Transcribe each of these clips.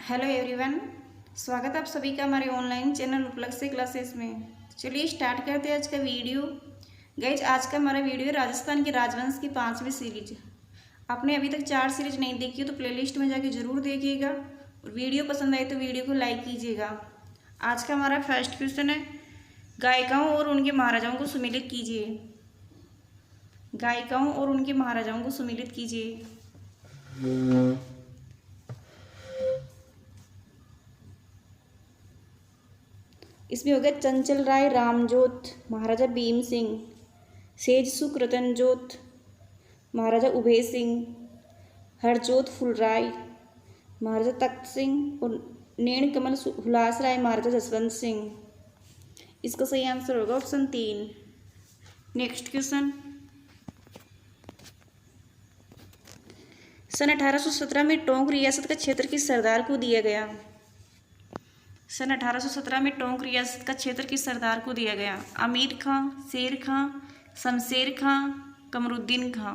Hello everyone, स्वागत है आप सभी का हमारे ऑनलाइन चैनल उपलक्ष्य क्लासेस में। चलिए स्टार्ट करते हैं आज का वीडियो। गाइज, आज का हमारा वीडियो है राजस्थान के राजवंश की 5वीं सीरीज। आपने अभी तक 4 सीरीज नहीं देखी हो तो प्लेलिस्ट में जाके जरूर देखिएगा और वीडियो पसंद आए तो वीडियो को लाइक कीजिएगा। आज का हमारा फर्स्ट क्वेश्चन है, गायिकाओं और उनके महाराजाओं को सुमेलित कीजिए। गायिकाओं और उनके महाराजाओं को सुमेलित कीजिए। इसमें हो गया चंचल राय रामजोत महाराजा भीम सिंह, सेज सुख रतनजोत महाराजा उभय सिंह, हरजोत फुलराय महाराजा तख्त सिंह और नैन कमल हुलास राय महाराजा जसवंत सिंह। इसका सही आंसर होगा ऑप्शन 3। नेक्स्ट क्वेश्चन, सन 1817 में टोंक रियासत का क्षेत्र किस सरदार को दिया गया? सन 1817 में टोंक रियासत का क्षेत्र किस सरदार को दिया गया? अमीर खां, शेर खां, शमशेर खां, कमरुद्दीन खां।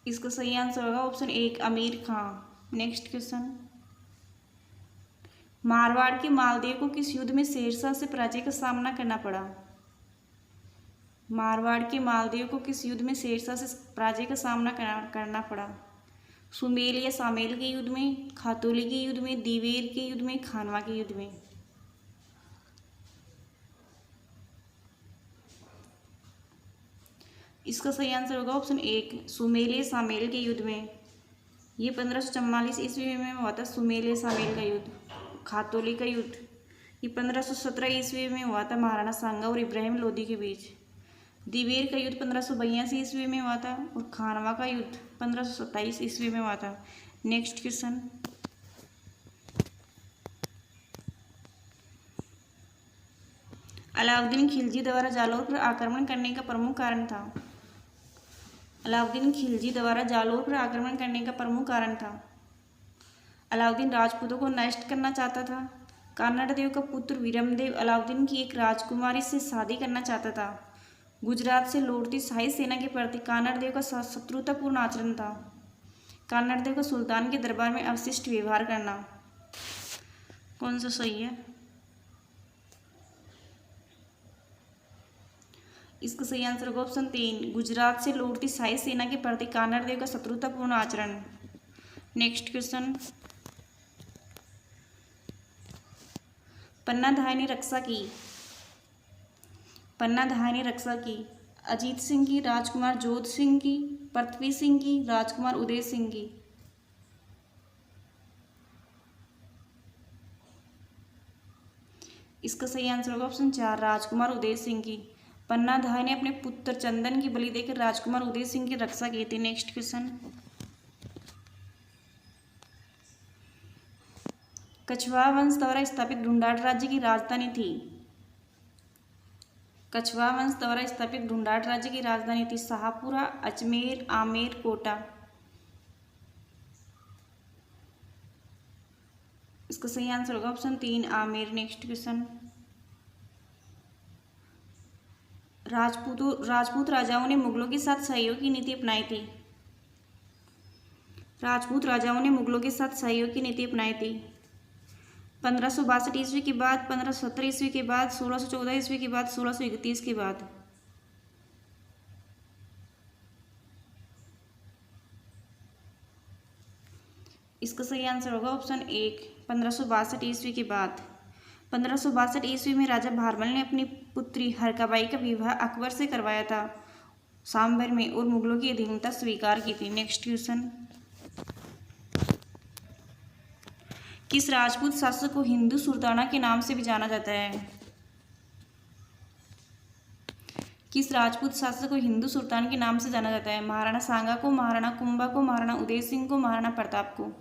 इसका सही आंसर होगा ऑप्शन 1 अमीर खां। नेक्स्ट क्वेश्चन, मारवाड़ के मालदेव को किस युद्ध में शेरशाह से पराजय का सामना करना पड़ा? मारवाड़ के मालदेव को किस युद्ध में शेरशाह से पराजय का सामना करना पड़ा? सुमेल या सामेल के युद्ध में, खातोली के युद्ध में, दिवेर के युद्ध में, खानवा के युद्ध में। इसका सही आंसर होगा ऑप्शन 1 सुमेल या सामेल के युद्ध में। ये 1544 ईस्वी में हुआ था सुमेल या सामेल का युद्ध। खातोली का युद्ध ये 1517 ईस्वी में हुआ था महाराणा सांगा और इब्राहिम लोदी के बीच। दिवेर का युद्ध 1582 ईस्वी में हुआ था और खानवा का युद्ध 1527 ईस्वी में हुआ था। नेक्स्ट क्वेश्चन, अलाउद्दीन खिलजी द्वारा जालौर पर आक्रमण करने का प्रमुख कारण था? अलाउद्दीन खिलजी द्वारा जालौर पर आक्रमण करने का प्रमुख कारण था? अलाउद्दीन राजपूतों को नष्ट करना चाहता था, कान्नाड देव का पुत्र वीरमदेव अलाउद्दीन की एक राजकुमारी से शादी करना चाहता था, गुजरात से लौटती शाही सेना के प्रति कान्नाड देव का शत्रुतापूर्ण आचरण था, कान्नाड देव का सुल्तान के दरबार में अवशिष्ट व्यवहार करना। कौन सा सही है? इसका सही आंसर होगा ऑप्शन 3 गुजरात से लौटती शाही सेना के प्रति कान्नाड देव का शत्रुतापूर्ण आचरण। नेक्स्ट क्वेश्चन, पन्नाधाय ने रक्षा की। पन्नाधाय ने रक्षा की अजीत सिंह की, राजकुमार जोध सिंह की, पृथ्वी सिंह की, राजकुमार उदय सिंह की। इसका सही आंसर होगा ऑप्शन 4 राजकुमार उदय सिंह की। पन्नाधाय ने अपने पुत्र चंदन की बलि देकर राजकुमार उदय सिंह की रक्षा की थी। नेक्स्ट क्वेश्चन, कछवाहा वंश द्वारा स्थापित ढूंढाड़ राज्य की राजधानी थी? कछवाहा वंश द्वारा स्थापित ढूंढाड़ राज्य की राजधानी थी शाहपुरा, अजमेर, आमेर, कोटा। इसका सही आंसर होगा option 3 Amer. Next question, Rajput राजाओं ने मुगलों के साथ सहयोग की नीति अपनाई थी? राजपूत राजाओं ने मुगलों के साथ सहयोग की नीति अपनाई थी 1562 ईस्वी के बाद, 1570 ईस्वी के बाद, 1614 ईस्वी के बाद, 1631 के बाद। इसका सही आंसर होगा ऑप्शन 1 1562 ईस्वी के बाद। 1562 ईस्वी में राजा भारमल ने अपनी पुत्री हरकाबाई का विवाह अकबर से करवाया था सांभर में और मुगलों की अधीनता स्वीकार की थी। नेक्स्ट क्वेश्चन, किस राजपूत शासक को हिंदू सुल्ताना के नाम से भी जाना जाता है? किस राजपूत शासक को हिंदू सुल्तान के नाम से जाना जाता है? महाराणा सांगा को, महाराणा कुंभा को, महाराणा उदय सिंह को, महाराणा प्रताप को।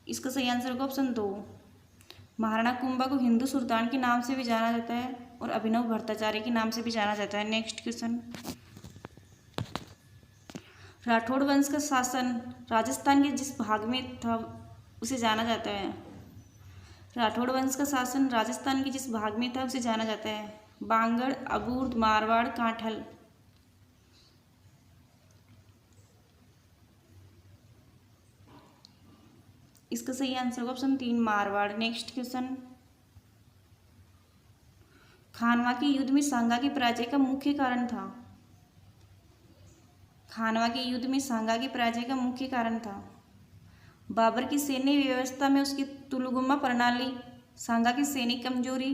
इसका सही आंसर होगा ऑप्शन 2 महाराणा कुंभा को हिंदू सुल्तान के नाम से भी जाना जाता है और अभिनव भट्टाचार्य के नाम से भी जाना जाता है। नेक्स्ट क्वेश्चन, राठौड़ वंश का शासन राजस्थान के जिस भाग में था उसे जाना जाता है। राठौड़ वंश का शासन राजस्थान के जिस भाग में था उसे जाना जाता है। बांगड़, अबूर्द, मारवाड़, कांठल। इसका सही आंसर होगा ऑप्शन 3 मारवाड़। नेक्स्ट क्वेश्चन, खानवा के युद्ध में सांगा की पराजय का मुख्य कारण था। खानवा के युद्ध में सांगा की पराजय का मुख्य कारण था। बाबर की सैन्य व्यवस्था में उसकी तुलगुमा प्रणाली, सांगा की सैनिक कमजोरी,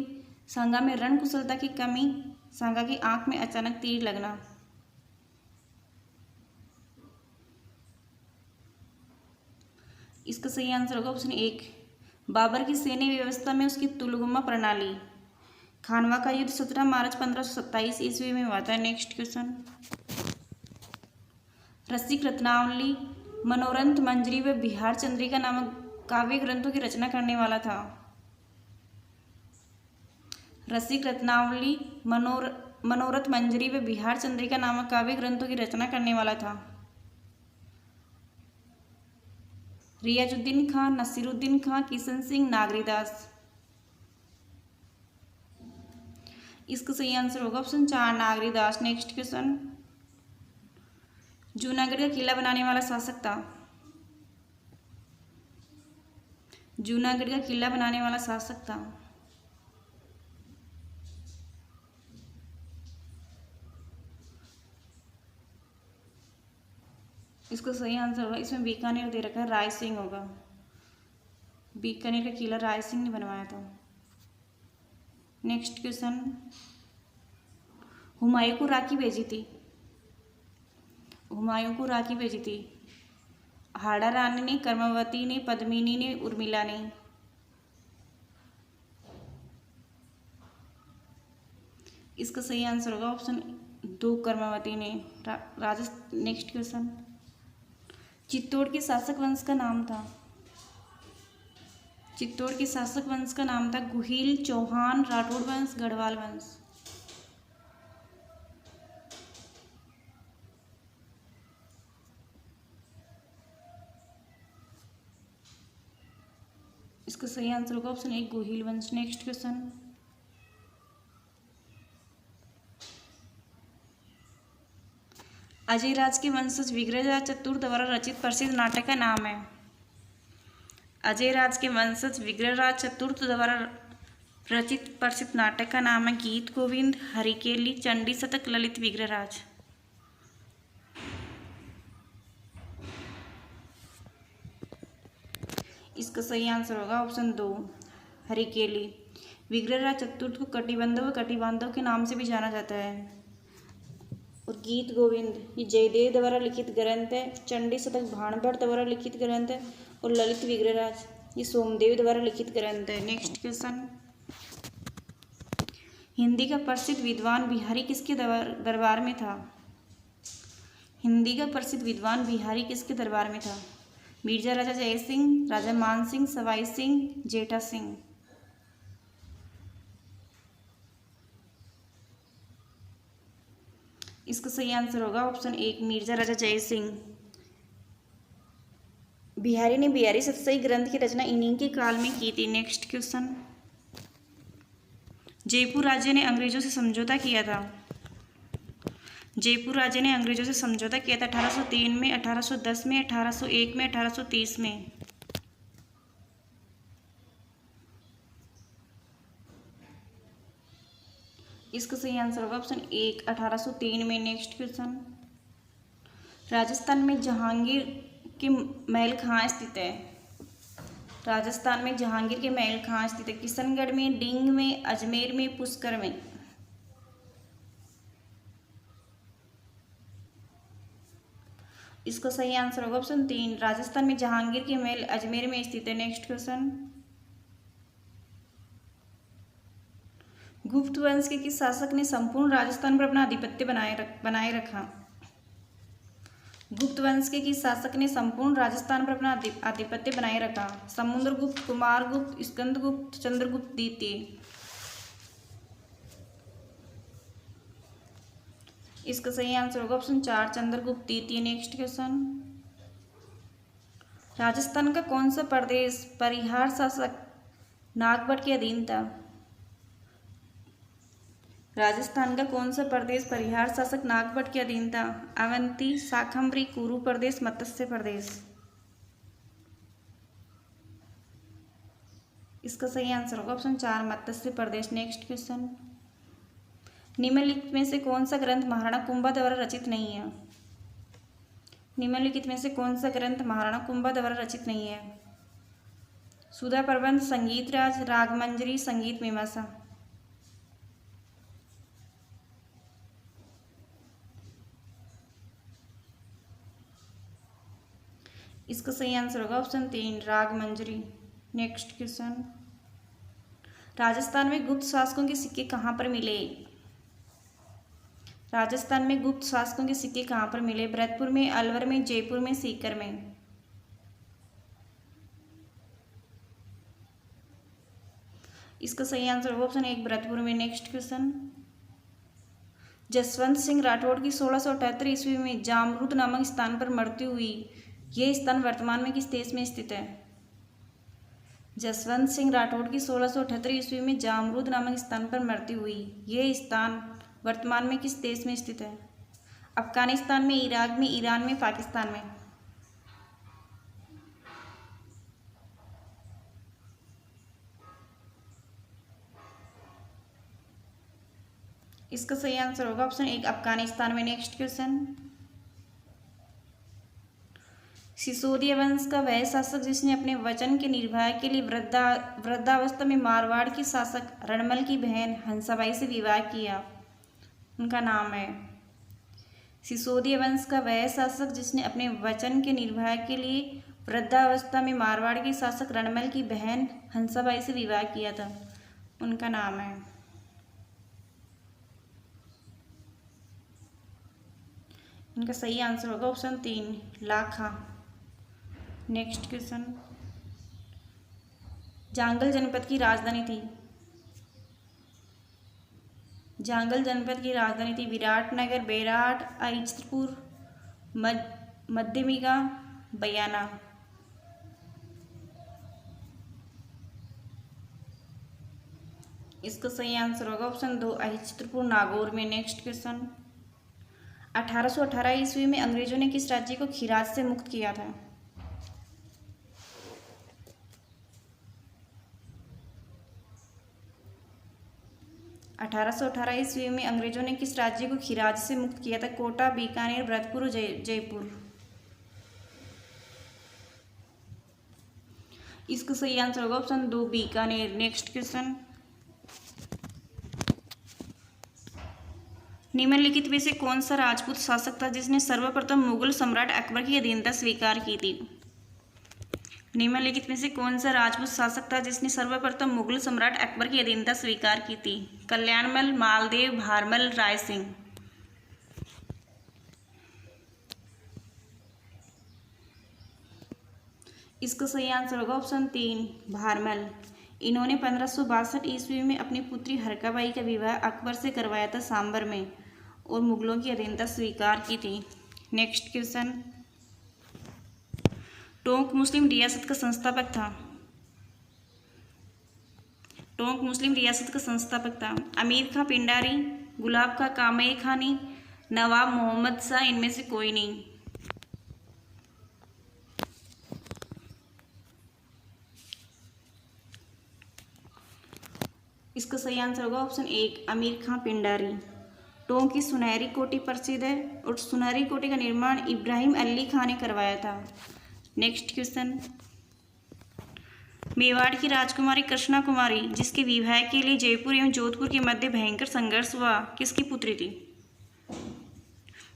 सांगा में रण कुशलता की कमी, सांगा की आंख में अचानक तीर लगना। इसका सही आंसर होगा ऑप्शन 1 बाबर की सैन्य व्यवस्था में उसकी तुलगुमा प्रणाली। खानवा का युद्ध 17 मार्च 1527 ईस्वी में हुआ था। नेक्स्ट क्वेश्चन, रसिक रत्नावली, मनोरथ मंजरी व बिहार चंद्रिका नामक काव्य ग्रंथों की रचना करने वाला था। रसिक रत्नावली, मनोरथ मंजरी व बिहार चंद्रिका नामक काव्य ग्रंथों की रचना करने वाला था। रियाजुद्दीन खां, नसीरुद्दीन खां, किशन सिंह, नागरीदास। इसका सही आंसर होगा option 4 Nagridas. Next question, Junagadh का किला बनाने वाला शासक था। जूनागढ़ का किला बनाने वाला शासक था। इसका सही आंसर होगा, इसमें बीकानेर दे रखा है, राय सिंह होगा। बीकानेर का किला राय सिंह ने बनवाया था। नेक्स्ट क्वेश्चन, हुमायूं को राखी भेजी थी। हुमायूं को राखी भेजी थी हाड़ा रानी ने, कर्मवती ने, पद्मिनी ने, उर्मिला ने। इसका सही आंसर होगा ऑप्शन 2 कर्मवती ने। नेक्स्ट क्वेश्चन, चित्तौड़ के शासक वंश का नाम था। चित्तौड़ के शासक वंश का नाम था गुहिल, चौहान, राठौड़ वंश, गढ़वाल वंश। इसका सही आंसर होगा ऑप्शन 1 गुहिल वंश। नेक्स्ट क्वेश्चन, अजय राज के वंशज विग्रहराज चतुर्थ द्वारा रचित प्रसिद्ध नाटक का नाम है। अजय राज के वंशज विग्रहराज चतुर्थ द्वारा रचित प्रसिद्ध नाटक का नाम है गीत गोविंद, हरिकेली, चंडी शतक, ललित विग्रहराज। इसका सही आंसर होगा ऑप्शन 2 हरिकेली। विग्रहराज चतुर्थ को कटिबंधव व कटिबांधव के नाम से भी जाना जाता है। और गीत गोविंद ये जयदेव द्वारा लिखित ग्रंथ है। चंडी शतक भाणभट्ट द्वारा लिखित ग्रंथ है। और ललित विग्रहराज ये सोमदेव द्वारा लिखित ग्रंथ है। नेक्स्ट क्वेश्चन, हिंदी का प्रसिद्ध विद्वान बिहारी किसके दरबार में था। हिंदी का प्रसिद्ध विद्वान बिहारी किसके दरबार में था। मिर्जा राजा जय सिंह, राजा मान सिंह, सवाई सिंह, जेठा सिंह। इसका सही आंसर होगा ऑप्शन 1 मिर्जा राजा जय सिंह। बिहारी ने बिहारी सतसई ग्रंथ की रचना इन्हीं के काल में की थी। नेक्स्ट क्वेश्चन, जयपुर राज्य ने अंग्रेजों से समझौता किया था। जयपुर राज्य ने अंग्रेजों से समझौता किया था 1803 में, 1810 में, 1801 में, 1830 में। इसका सही आंसर होगा ऑप्शन 1 1803 में। नेक्स्ट क्वेश्चन, राजस्थान में जहांगीर के महल कहाँ स्थित है। राजस्थान में जहांगीर के महल कहाँ स्थित है। किशनगढ़ में, डींग में, अजमेर में, पुष्कर में। इसका सही आंसर होगा ऑप्शन 3 राजस्थान में जहांगीर के महल अजमेर में स्थित है। नेक्स्ट क्वेश्चन, गुप्त वंश के किस शासक ने संपूर्ण राजस्थान पर अपना आधिपत्य बनाए रखा। गुप्त वंश के किस शासक ने संपूर्ण राजस्थान पर अपना आधिपत्य बनाए रखा। समुद्रगुप्त, कुमारगुप्त, स्कंदगुप्त, चंद्रगुप्त द्वितीय। इसका सही आंसर होगा ऑप्शन 4 चंद्रगुप्त द्वितीय। नेक्स्ट क्वेश्चन, राजस्थान का कौन सा प्रदेश परिहार शासक नागभट्ट के अधीन था? राजस्थान का कौन सा प्रदेश परिहार शासक नागभट्ट के अधीन था? अवंती, शाकंभरी, कुरु प्रदेश, मत्स्य प्रदेश। इसका सही आंसर होगा ऑप्शन 4 मत्स्य प्रदेश। नेक्स्ट क्वेश्चन, निम्नलिखित में से कौन सा ग्रंथ महाराणा कुंभा द्वारा रचित नहीं है? निम्नलिखित में से कौन सा ग्रंथ महाराणा कुंभा द्वारा रचित नहीं है? सुधा प्रबंध, संगीत राज, रागमंजरी, संगीत मीमांसा। इसका सही आंसर होगा ऑप्शन 3 रागमंजरी। नेक्स्ट क्वेश्चन, राजस्थान में गुप्त शासकों के सिक्के कहाँ पर मिले? राजस्थान में गुप्त शासकों के सिक्के कहाँ पर मिले? भरतपुर में, अलवर में, जयपुर में, सीकर में। इसका सही आंसर होगा ऑप्शन 1 भरतपुर में। नेक्स्ट क्वेश्चन, जसवंत सिंह राठौड़ की 1678 ईस्वी में जामरूद नामक स्थान पर मृत्यु हुई। यह स्थान वर्तमान में किस देश में स्थित है? जसवंत सिंह राठौड़ की 1678 ईस्वी में जामरूद नामक स्थान पर मृत्यु हुई। यह स्थान वर्तमान में किस देश में स्थित है? अफगानिस्तान में, इराक में, ईरान में, पाकिस्तान में। इसका सही आंसर होगा ऑप्शन 1 अफगानिस्तान में। नेक्स्ट क्वेश्चन, सिसोदिया वंश का वह शासक जिसने अपने वचन के निर्वाह के लिए वृद्धावस्था में मारवाड़ के शासक रणमल की बहन हंसाबाई से विवाह किया, उनका नाम है। सिसोदिया वंश का वह शासक जिसने अपने वचन के निर्वाह के लिए वृद्धावस्था में मारवाड़ के शासक रणमल की बहन हंसाबाई से विवाह किया था, उनका नाम है। इनका सही आंसर होगा ऑप्शन 3 लाखा। नेक्स्ट क्वेश्चन, जांगल जनपद की राजधानी थी? जांगल जनपद की राजधानी थी विराटनगर, बेराट, अहिच्छत्रपुर, मध्यमिका, बयाना। इसका सही आंसर होगा ऑप्शन 2 अहिच्छत्रपुर नागौर में। नेक्स्ट क्वेश्चन, 1818 ईस्वी में अंग्रेजों ने किस राज्य को खिराज से मुक्त किया था? 1818 ईस्वी में अंग्रेजों ने किस राज्य को खिराज से मुक्त किया था? कोटा, बीकानेर, भरतपुर, जयपुर। इसका सही आंसर होगा ऑप्शन 2 बीकानेर। नेक्स्ट क्वेश्चन, निम्नलिखित में से कौन सा राजपूत शासक था जिसने सर्वप्रथम मुगल सम्राट अकबर की अधीनता स्वीकार की थी? निम्नलिखित में से कौन सा राजपूत शासक था जिसने सर्वप्रथम मुगल सम्राट अकबर की अधीनता स्वीकार की थी? कल्याणमल, मालदेव, भारमल, राय सिंह। इसका सही आंसर होगा ऑप्शन 3 भारमल। इन्होंने 1562 ईस्वी में अपनी पुत्री हरकाबाई का विवाह अकबर से करवाया था सांबर में और मुगलों की अधीनता स्वीकार की थी। नेक्स्ट क्वेश्चन, टोंक मुस्लिम रियासत का संस्थापक था? टोंक मुस्लिम रियासत का संस्थापक था अमीर खां पिंडारी, गुलाब खां कामय खानी, नवाब मोहम्मद शाह, इनमें से कोई नहीं। इसका सही आंसर होगा ऑप्शन 1 अमीर खां पिंडारी। टोंक की सुनहरी कोठी प्रसिद्ध है और सुनहरी कोठी का निर्माण इब्राहिम अली खां ने करवाया था। नेक्स्ट क्वेश्चन, मेवाड़ की राजकुमारी कृष्णा कुमारी जिसके विवाह के लिए जयपुर एवं जोधपुर के मध्य भयंकर संघर्ष हुआ, किसकी पुत्री थी?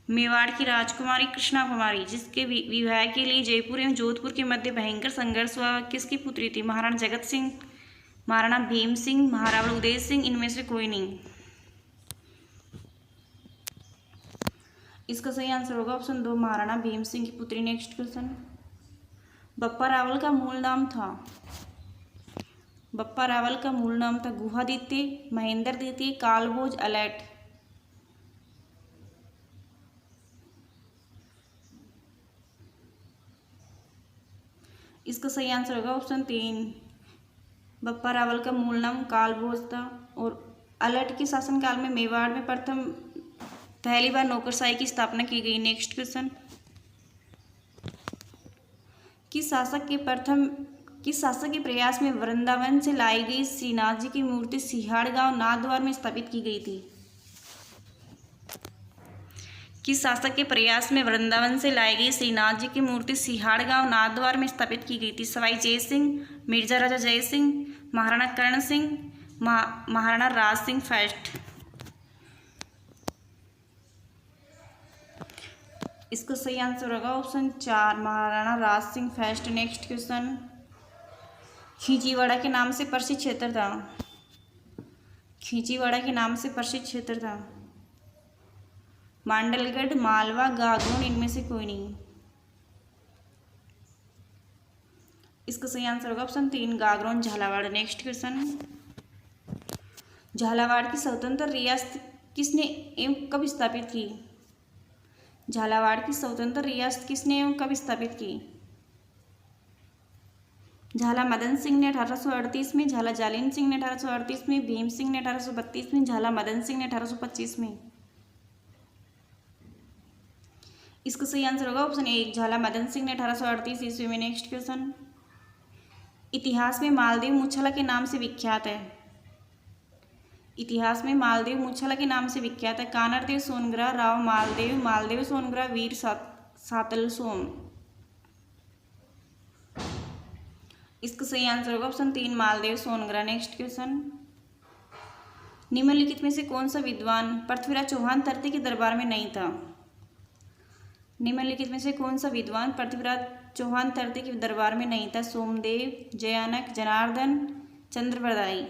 मेवाड़ की राजकुमारी कृष्णा कुमारी जिसके विवाह के लिए जयपुर एवं जोधपुर के मध्य भयंकर संघर्ष हुआ, किसकी पुत्री थी? महाराणा जगत सिंह, महाराणा भीम सिंह, महाराणा उदय सिंह, इनमें से कोई नहीं। इसका सही आंसर होगा ऑप्शन 2 महाराणा भीम सिंह की पुत्री। नेक्स्ट क्वेश्चन, बप्पा रावल का मूल नाम था? बप्पा रावल का मूल नाम था गुहादित्य, महेंद्र द्वितीय, कालभोज, अलैट। इसका सही आंसर होगा ऑप्शन 3। बप्पा रावल का मूल नाम कालभोज था। और अलर्ट के शासनकाल में मेवाड़ में पहली बार नौकरशाही की स्थापना की गई। नेक्स्ट क्वेश्चन, किस शासक के प्रयास में वृंदावन से लाई गई श्रीनाथ जी की मूर्ति सिहाड़ गांव नाथद्वार में स्थापित की गई थी? किस शासक के प्रयास में वृंदावन से लाई गई श्रीनाथ जी की मूर्ति सिहाड़ गांव नाथद्वार में स्थापित की गई थी? सवाई जय सिंह, मिर्जा राजा जय सिंह, महाराणा कर्ण सिंह, महाराणा राज सिंह फर्स्ट। इसका सही आंसर होगा option 4, Maharana Raj Singh first. Next question, खींचीवाड़ा के नाम से प्रसिद्ध क्षेत्र था? खींचीवाड़ा के नाम से प्रसिद्ध क्षेत्र था? मांडलगढ़, मालवा, गागरोन, इनमें से कोई नहीं। इसका सही आंसर होगा option 3, Gagron, Jhalawar. Next question, Jhalawar की स्वतंत्र रियासत किसने एवं कब स्थापित की? झालावाड़ की स्वतंत्र रियासत किसने एवं कब स्थापित की? झाला मदन सिंह ने 1838 में, झाला जालिन सिंह ने 1838 में, भीम सिंह ने 1832 में, झाला मदन सिंह ने 1825 में। इसका सही आंसर होगा ऑप्शन 1, झाला मदन सिंह ने 1838 ईस्वी में। नेक्स्ट क्वेश्चन, इतिहास में मालदेव मुच्छला के नाम से विख्यात है? इतिहास में मालदेव मुच्छला के नाम से विख्यात है? कानरदेव सोनग्रा, राव मालदेव, मालदेव सोनग्रा, वीर सातल सोम। इसका सही आंसर होगा option 3, Maldev Songra. Next question, निम्नलिखित में से कौन सा विद्वान पृथ्वीराज चौहान तृतीय के दरबार में नहीं था? निम्नलिखित में से कौन सा विद्वान पृथ्वीराज चौहान तृतीय के दरबार में नहीं था? सोमदेव, जयानक, जनार्दन, चंद्रप्रदायी।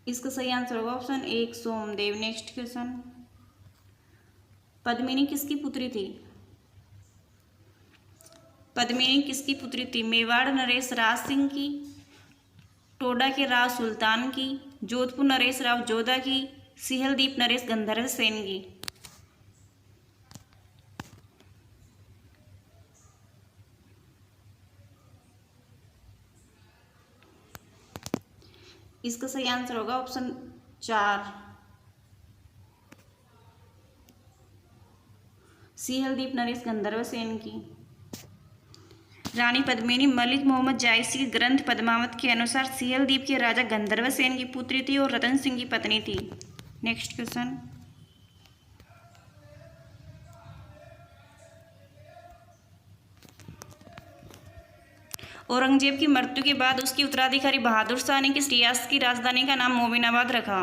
इसका सही आंसर होगा option 1, Somdev. Next question, Padmini किसकी पुत्री थी? पद्मिनी किसकी पुत्री थी? मेवाड़ नरेश राज सिंह की, टोडा के राव सुल्तान की, जोधपुर नरेश राव जोधा की, सिहलदीप नरेश गंधर्व सेन की। इसका सही आंसर होगा ऑप्शन 4, सिहलदीप नरेश गंधर्व सेन की। रानी पद्मिनी मलिक मोहम्मद जायसी के ग्रंथ पद्मावत के अनुसार सिहलदीप के राजा गंधर्व सेन की पुत्री थी और रतन सिंह की पत्नी थी। नेक्स्ट क्वेश्चन, औरंगजेब की मृत्यु के बाद उसके उत्तराधिकारी बहादुर शाह ने किस रियासत की राजधानी का नाम मोबिनाबाद रखा?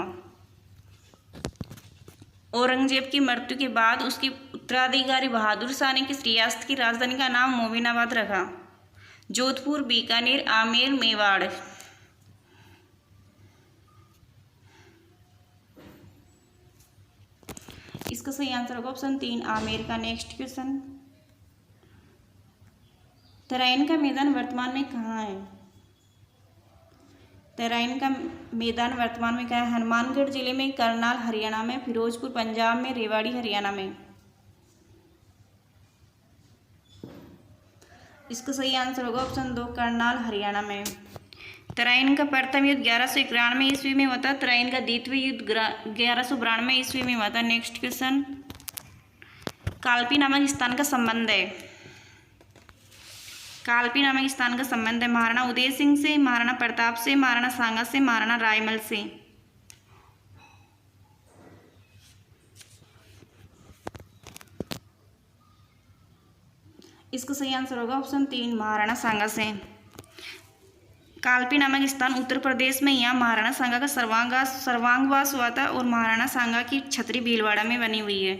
औरंगजेब की मृत्यु के बाद उसके उत्तराधिकारी बहादुर शाह ने किस रियासत की राजधानी का नाम मोबिनाबाद रखा? जोधपुर, बीकानेर, आमेर, मेवाड़। इसका सही आंसर होगा ऑप्शन 3, आमेर का। नेक्स्ट क्वेश्चन, तराइन का मैदान वर्तमान में कहाँ है? तराइन का मैदान वर्तमान में कहाँ है? हनुमानगढ़ जिले में, करनाल हरियाणा में, फिरोजपुर पंजाब में, रेवाड़ी हरियाणा में। इसका सही आंसर होगा ऑप्शन 2, करनाल हरियाणा में। तराइन का प्रथम युद्ध 1191 ईस्वी में हुआ था। तराइन का द्वितीय युद्ध 1192 ईस्वी में हुआ था। नेक्स्ट क्वेश्चन, कालपी नामक स्थान का संबंध है? कालपी नामक स्थान का संबंध है महाराणा उदय सिंह से, महाराणा प्रताप से, महाराणा सांगा से, महाराणा रायमल से। इसका सही आंसर होगा ऑप्शन 3, महाराणा सांगा से। कालपी नामक स्थान उत्तर प्रदेश में, यहाँ महाराणा सांगा का सर्वांगवास हुआ था और महाराणा सांगा की छतरी भीलवाड़ा में बनी हुई है।